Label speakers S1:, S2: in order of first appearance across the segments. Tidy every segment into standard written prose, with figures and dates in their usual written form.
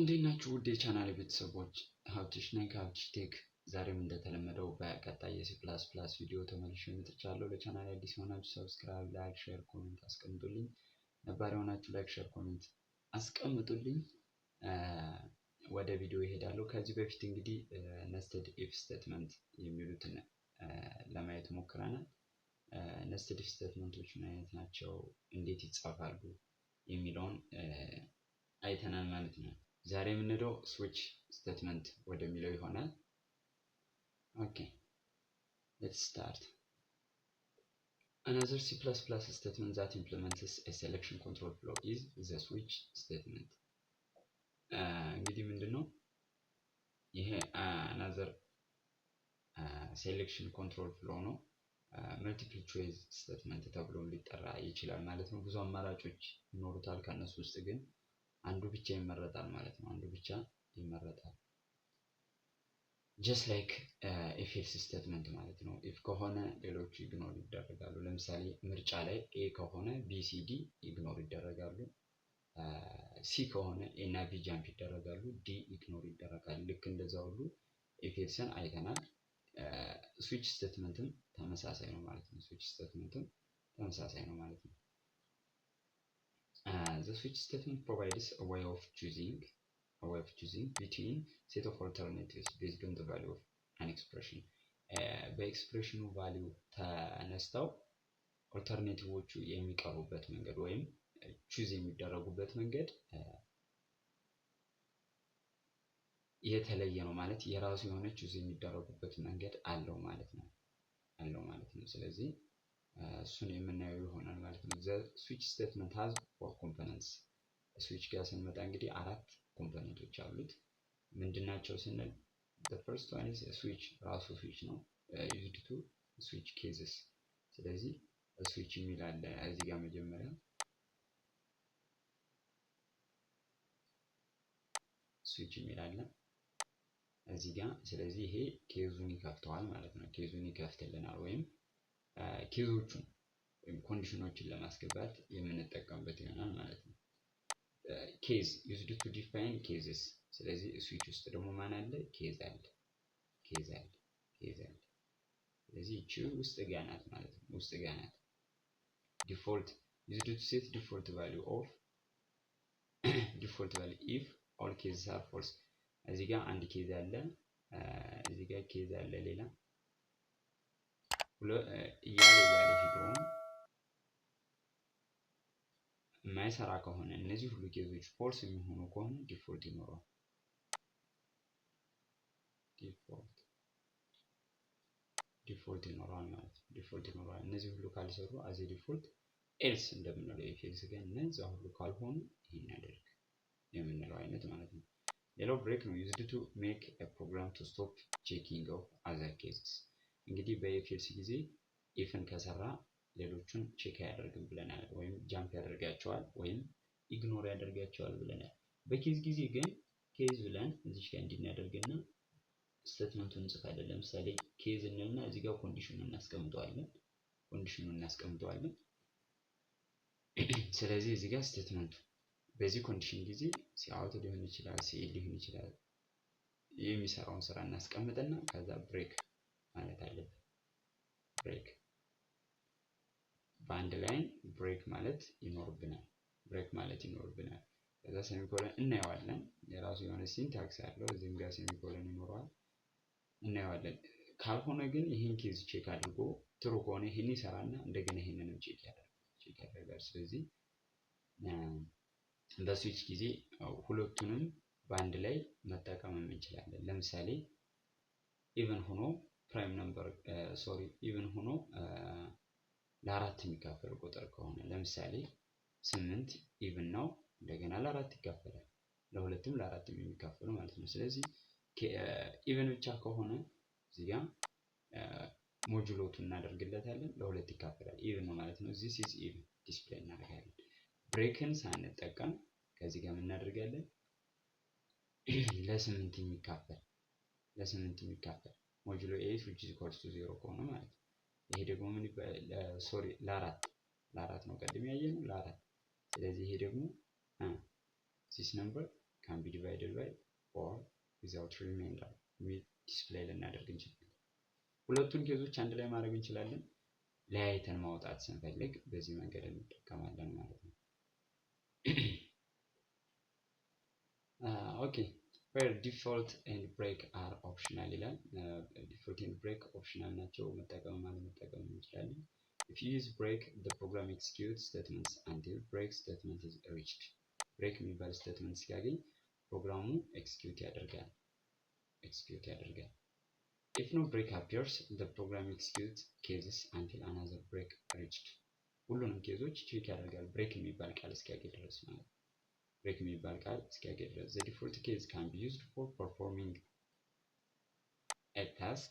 S1: እንዴት ናችሁ ውድ የቻናሌ ቤተሰቦች? ሀብትሽ ነኝ ከሀብትሽ ቴክ። ዛሬም እንደተለመደው በቀጣይ የሲ ፕላስ ፕላስ ቪዲዮ ተመልሼ መጥቻለሁ። ለቻናሌ አዲስ የሆናችሁ ሰብስክራይብ፣ ላይክ፣ ሼር፣ ኮሜንት አስቀምጡልኝ። ነባር የሆናችሁ ላይክ፣ ሼር፣ ኮሜንት አስቀምጡልኝ። ወደ ቪዲዮ ይሄዳለሁ። ከዚህ በፊት እንግዲህ ነስትድ ኢፍ ስቴትመንት የሚሉትን ለማየት ሞክረናል። ነስትድ ኢፍ ስቴትመንቶች ምን አይነት ናቸው፣ እንዴት ይጻፋሉ የሚለውን አይተናል ማለት ነው። ዛሬ የምንለው ስዊች ስቴትመንት ወደሚለው ይሆናል። ኦኬ ሌትስ ስታርት። Another C++ statement that implements a selection control flow is the switch statement. እንግዲህ ምንድነው ይሄ another selection control flow ነው። መልቲፕል ቾይስ ስቴትመንት ተብሎ ሊጠራ ይችላል ማለት ነው። ብዙ አማራጮች ይኖሩታል፣ ከነሱ ውስጥ ግን አንዱ ብቻ ይመረጣል ማለት ነው። አንዱ ብቻ ይመረጣል። just like if else statement ማለት ነው። if ከሆነ ሌሎቹ ኢግኖር ይደረጋሉ። ለምሳሌ ምርጫ ላይ a ከሆነ b c d ኢግኖር ይደረጋሉ። c ከሆነ a እና b ጃምፕ ይደረጋሉ፣ d ኢግኖር ይደረጋል። ልክ እንደዛ ሁሉ if elseን አይተናል። switch statementም ተመሳሳይ ነው ማለት ነው። switch statementም ተመሳሳይ ነው ማለት ነው። The switch statement provides a way of choosing between set of alternatives based on the value of an expression. በኤክስፕሬሽኑ ቫልዩ ተነስተው ኦልተርኔቲቮቹ የሚቀርቡበት መንገድ ወይም ቹዝ የሚደረጉበት መንገድ የተለየ ነው ማለት የራሱ የሆነ ቹዝ የሚደረጉበት መንገድ አለው ማለት ነው ስለዚህ እሱን የምናየው ይሆናል ማለት ነው። the switch statement has four components. switch ጋር ስንመጣ እንግዲህ አራት ኮምፖነንቶች አሉት። ምንድናቸው ስንል the first one is a switch ራሱ switch ነው used to switch cases። ስለዚህ switch የሚል አለ እዚህ ጋር መጀመሪያ switch የሚል አለ እዚህ ጋር። ስለዚህ ይሄ ኬዙን ይከፍተዋል ማለት ነው። ኬዙን ይከፍትልናል ወይም ኬዞቹን ወይም ኮንዲሽኖችን ለማስገባት የምንጠቀምበት ይሆናል ማለት ነው። ኬዝ used to define cases። ስለዚህ ስዊች ውስጥ ደግሞ ማን አለ? ኬዝ አለ። ስለዚህ እቺ ውስጥ ጋር ናት ማለት ነው። ውስጥ ጋር ናት። ዲፎልት used to set default value of if all cases are false። እዚህ ጋር አንድ ኬዝ አለ፣ እዚህ ጋር ኬዝ አለ ሌላ እያለ ሂዶ የማይሰራ ከሆነ እነዚህ ሁሉ ኬዞች ፎልስ የሚሆኑ ከሆነ ዲፎልት ይኖረዋል። ዲፎልት ይኖረዋል ማለት ነው። ዲፎልት ይኖረዋል። እነዚህ ሁሉ ካልሰሩ አዜ ዲፎልት ኤልስ እንደምንለው የኬዝ ጋር እነዛ ሁሉ ካልሆኑ ይሄን ያደርግ የምንለው አይነት ማለት ነው። ሌላው ብሬክ ነው used to make a program to stop checking of other cases። እንግዲህ በኤልስ ጊዜ ኢፍን ከሰራ ሌሎቹን ቼክ ያደርግም ብለናል፣ ወይም ጃምፕ ያደርጋቸዋል ወይም ኢግኖር ያደርጋቸዋል ብለናል። በኬዝ ጊዜ ግን ኬዝ ብለን እዚህ ጋር እንድናደርግና ስቴትመንቱን እንጽፋለን። ለምሳሌ ኬዝ እንልና እዚህ ጋር ኮንዲሽኑን እናስቀምጠዋለን። ስለዚህ እዚህ ጋር ስቴትመንቱ በዚህ ኮንዲሽን ጊዜ ሲአውት ሊሆን ይችላል፣ ሲኤል ሊሆን ይችላል፣ የሚሰራውን ስራ እናስቀምጥና ከዛ ብሬክ ማለት አለብን። ብሬክ በአንድ ላይ ብሬክ ማለት ይኖርብናል። ከዛ ሴሚኮለን እናየዋለን። የራሱ የሆነ ሲንታክስ ያለው እዚህም ጋር ሴሚኮለን ይኖረዋል፣ እናየዋለን። ካልሆነ ግን ይሄን ኬዝ ቼክ አድርጎ ትሩ ከሆነ ይሄን ይሰራና እንደገና ይሄንንም ቼክ ያደርጋል። ስለዚህ በስዊች ጊዜ ሁለቱንም በአንድ ላይ መጠቀም እንችላለን። ለምሳሌ ኢቭን ሆኖ ፕራይም ነምበር ኢቭን ሆኖ ለአራት የሚካፈል ቁጥር ከሆነ ለምሳሌ 8 ኢቭን ነው፣ እንደገና ለአራት ይካፈላል። ለሁለቱም ለአራትም የሚካፈሉ ማለት ነው። ስለዚህ ኢቭን ብቻ ከሆነ እዚህ ጋር ሞጁሎቱን እናደርግለታለን፣ ለሁለት ይካፈላል። ኢቭን ነው ማለት ነው። this is even ዲስፕሌይ እናደርጋለን። ብሬክን ሳንጠቀም ከዚህ ጋር ምን እናደርጋለን? ለ8 የሚካፈል ሞጁሎ 8 which is equals to 0 ከሆነ ማለት ነው። ይሄ ደግሞ ምን ለአራት ነው ቀድም ያየነው ለአራት። ስለዚህ ይሄ ደግሞ this number can be divided by or without remainder ዲስፕሌይ ልናደርግ እንችላለን። ሁለቱን ኬዞች አንድ ላይ ማድረግ እንችላለን። ለያይተን ማውጣት ስንፈልግ በዚህ መንገድ እንጠቀማለን ማለት ነው። ኦኬ where default and break are optional ይላል። default and break optional ናቸው፣ መጠቀም አለመጠቀም እንችላለን። if you use break the program executes statements until break statement is reached። break የሚባል statement ሲያገኝ ፕሮግራሙ ኤክስኪዩት ያደርጋል። if no break appears the program executes cases until another break reached። ሁሉንም ኬዞች ቼክ ያደርጋል ብሬክ የሚባል ቃል እስኪያገኝ ድረስ ማለት ነው። break የሚባል ቃል እስኪያገኝ ድረስ the default case can be used for performing a task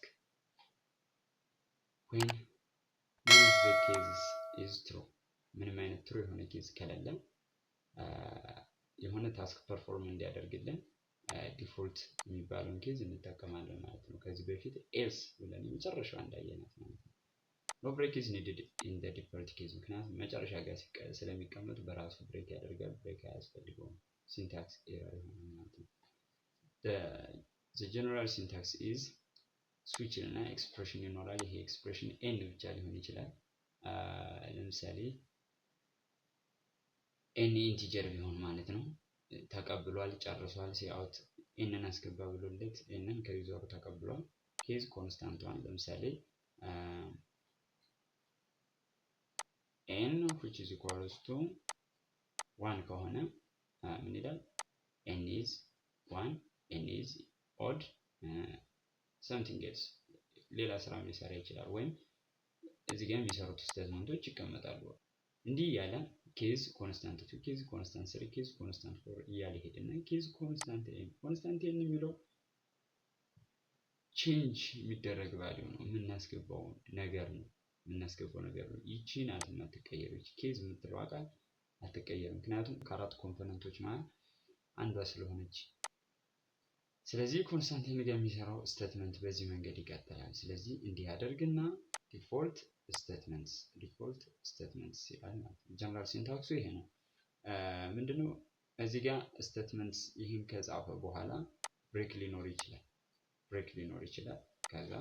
S1: when none of the cases is true። ምንም አይነት ትሩ የሆነ ኬዝ ከሌለ የሆነ ታስክ ፐርፎርም እንዲያደርግልን ዲፎልት የሚባለውን ኬዝ እንጠቀማለን ማለት ነው። ከዚህ በፊት ኤልስ ብለን የመጨረሻው እንዳየናት ማለት ነው። no break is needed in the default case ምክንያቱም መጨረሻ ጋር ስለሚቀመጥ በራሱ ብሬክ ያደርጋል። ብሬክ አያስፈልገውም። ሲንታክስ ኤረር ይሆናል ማለት ነው። the general syntax is switch እና ኤክስፕሬሽን ይኖራል። ይሄ ኤክስፕሬሽን ኤንድ ብቻ ሊሆን ይችላል። ለምሳሌ ኤን ኢንቲጀር ቢሆን ማለት ነው ተቀብሏል፣ ጨርሷል፣ ሲአውት ኤንን አስገባ ብሎለት ኤንን ከዩዘሩ ተቀብሏል። ኬዝ ኮንስታንቷን ለምሳሌ ኤን which is equals to 1 ከሆነ ምን ይላል? ኤን is 1 ኤን is odd something else ሌላ ስራ ሊሰራ ይችላል። ወይም እዚህ ጋር የሚሰሩት ስቴትመንቶች ይቀመጣሉ። እንዲህ ያለ ኬዝ ኮንስታንት 2 ኬዝ ኮንስታንት 3 ኬዝ ኮንስታንት 4 እያለ ሄድና ኬዝ ኮንስታንት ኤን የሚለው ቼንጅ የሚደረግ ቫልዩ ነው፣ የምናስገባው ነገር ነው። ይቺ ናት የማትቀየረው። ይቺ ኬዝ የምትለው ቃል አትቀየርም፣ ምክንያቱም ከአራት ኮምፖነንቶች መሃል አንዷ ስለሆነች። ስለዚህ ኮንስታንት ኤን ጋር የሚሰራው ስቴትመንት በዚህ መንገድ ይቀጥላል። ስለዚህ እንዲህ ያደርግና ዲፎልት ስቴትመንትስ ይላል ማለት ነው። ጀነራል ሲንታክሱ ይሄ ነው። ምንድነው እዚህ ጋር ስቴትመንትስ ይህን ከጻፈ በኋላ ብሬክ ሊኖር ይችላል። ከዛ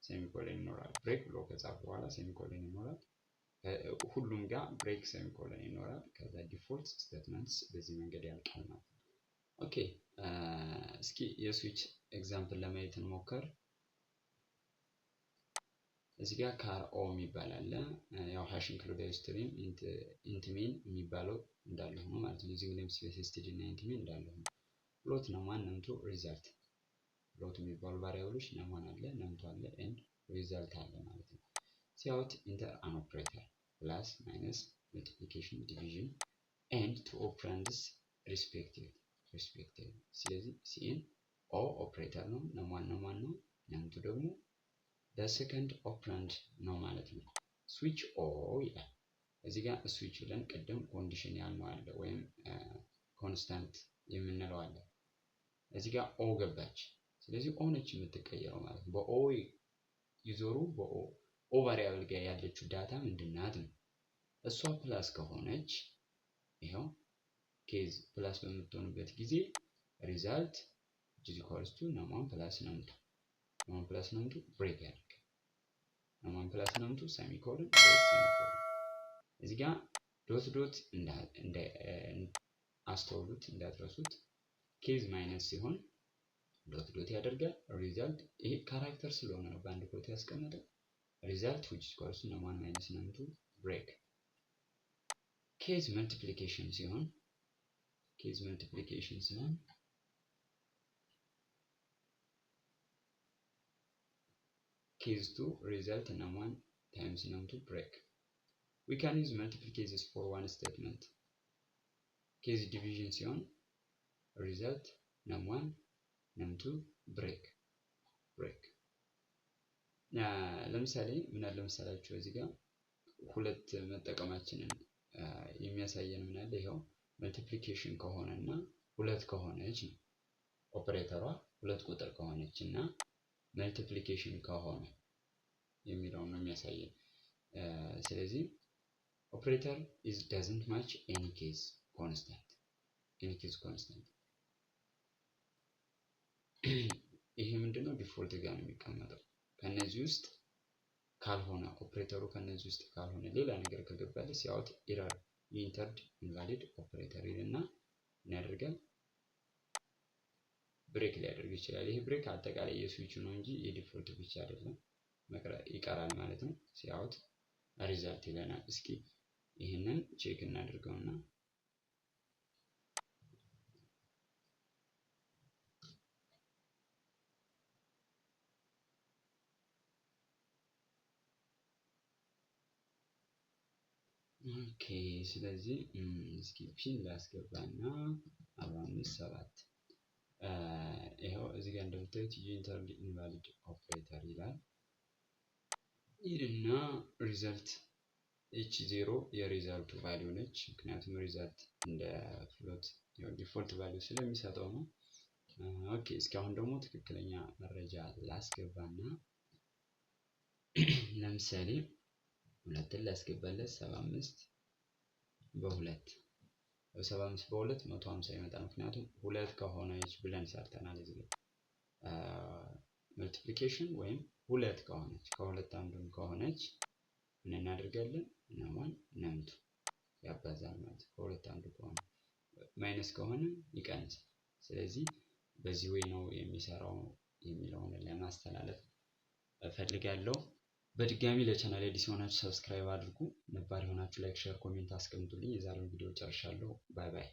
S1: ሴሚኮለን ይኖራል። ብሬክ ብሎ ከጻፈ በኋላ ሴሚኮለን ይኖራል። ሁሉም ጋር ብሬክ ሴሚኮለን ይኖራል። ከዛ ዲፎልት ስቴትመንትስ በዚህ መንገድ ያልቃል ማለት ነው። ኦኬ እስኪ የስዊች ኤግዛምፕል ለማየት እንሞክር። እዚህ ጋር ካር ኦ የሚባል አለ። ያው ሃሽ ኢንክሉድ ስትሪም ኢንት ሜን የሚባለው እንዳለ ሆኖ ማለት ነው። እዚህ ኔም ስፔሲፊሲቲ እና ኢንት ሜን እንዳለ ሆኖ ፍሎት ነማን ነምቱ ሪዛልት ፍሎት የሚባሉ ቫሪያብሎች ነማን አለ፣ ነምቱ አለ፣ ኤንድ ሪዛልት አለ ማለት ነው። ሲአውት ኢንተር አን ኦፕሬተር ፕላስ ማይነስ መልቲፕሊኬሽን ዲቪዥን ኤንድ ቱ ኦፕራንድስ ሪስፔክቲቭ። ስለዚህ ሲኤን ኦ ኦፕሬተር ነው፣ ነማን ነው፣ ነምቱ ደግሞ ለሰከንድ ኦፕራንድ ነው ማለት ነው። ስዊች ኦ ይላል። እዚህ ጋር ስዊች ብለን ቅድም ኮንዲሽን ያልነው አለ ወይም ኮንስታንት የምንለው አለ። እዚህ ጋር ኦ ገባች። ስለዚህ ኦ ነች የምትቀየረው ማለት ነው። በኦ ይዞሩ በኦ ቫሪያብል ጋር ያለችው ዳታ ምንድናት ነው? እሷ ፕላስ ከሆነች ይሄው ኬዝ ፕላስ በምትሆንበት ጊዜ ሪዛልት which is equals to ነማን ፕላስ ነምቱ ብሬክ ያደርጋል። ነማን ፕላስ ነምቱ ሴሚኮለን እዚህ ጋር ዶት አስተውሉት እንዳትረሱት። ኬዝ ማይነስ ሲሆን ዶት ያደርጋል። ሪዛልት ይሄ ካራክተር ስለሆነ ነው በአንድ ኮት ያስቀመጠው። ሪዛልት which is equals to ነማን ማይነስ ነምቱ ብሬክ። ኬዝ መልቲፕሊኬሽን ሲሆን case 2 result num1 times num2 break. We can use multiple cases for one statement. Case division ሲሆን result num1 num2 break ለምሳሌ ምን አለ መሰላችሁ እዚህ ጋር ሁለት መጠቀማችንን የሚያሳየን ምን አለ? ይሄው መልቲፕሊኬሽን ከሆነና ሁለት ከሆነች ኦፕሬተሯ ሁለት ቁጥር ከሆነችና መልቲፕሊኬሽን ከሆነ የሚለው ነው የሚያሳየን። ስለዚህ ኦፕሬተር doesn't match any case constant ይሄ ምንድነው ዲፎልት ጋር ነው የሚቀመጠው። ከነዚህ ውስጥ ካልሆነ ኦፕሬተሩ ከነዚህ ውስጥ ካልሆነ ሌላ ነገር ከገባለ ሲያውት ኤረር ኢንተርድ ኢንቫሊድ ኦፕሬተር ይልና ምን ያደርጋል? ብሬክ ሊያደርግ ይችላል። ይሄ ብሬክ አጠቃላይ የስዊቹ ነው እንጂ የዲፎልት ብቻ አይደለም፣ ይቀራል ማለት ነው። ሲያውት ሪዛልት ይለናል። እስኪ ይህንን ቼክ እናድርገውና ኦኬ። ስለዚህ እስኪ ፒን ላስገባና 457 ይሄው እዚህ ጋር እንደምታዩት ኢንተርድ ኢንቫሊድ ኦፕሬተር ይላል። ይሄና ሪዛልት ኤች 0 የሪዛልቱ ቫልዩ ነች። ምክንያቱም ሪዛልት እንደ ፍሎት ዲፎልት ቫልዩ ስለሚሰጠው ነው። ኦኬ። እስኪ አሁን ደግሞ ትክክለኛ መረጃ ላስገባና ለምሳሌ ሁለትን ላስገባለት 75 በ2 75 በ2 150 ይመጣል። ምክንያቱም ሁለት ከሆነች ብለን ሰርተናል። እዚህ ላይ መልቲፕሊኬሽን ወይም ሁለት ከሆነች ከሁለት አንዱን ከሆነች ምን እናደርጋለን? ነዋን ነምቱ ያባዛል ማለት ነው። ከሁለት አንዱ ከሆነ ማይነስ ከሆነ ይቀንሳል። ስለዚህ በዚህ ወይ ነው የሚሰራው የሚለውን ለማስተላለፍ እፈልጋለሁ። በድጋሚ ለቻናል አዲስ የሆናችሁ ሰብስክራይብ አድርጉ። ነባር የሆናችሁ ላይክ፣ ሼር፣ ኮሜንት አስቀምጡልኝ። የዛሬውን ቪዲዮ ጨርሻለሁ። ባይ ባይ።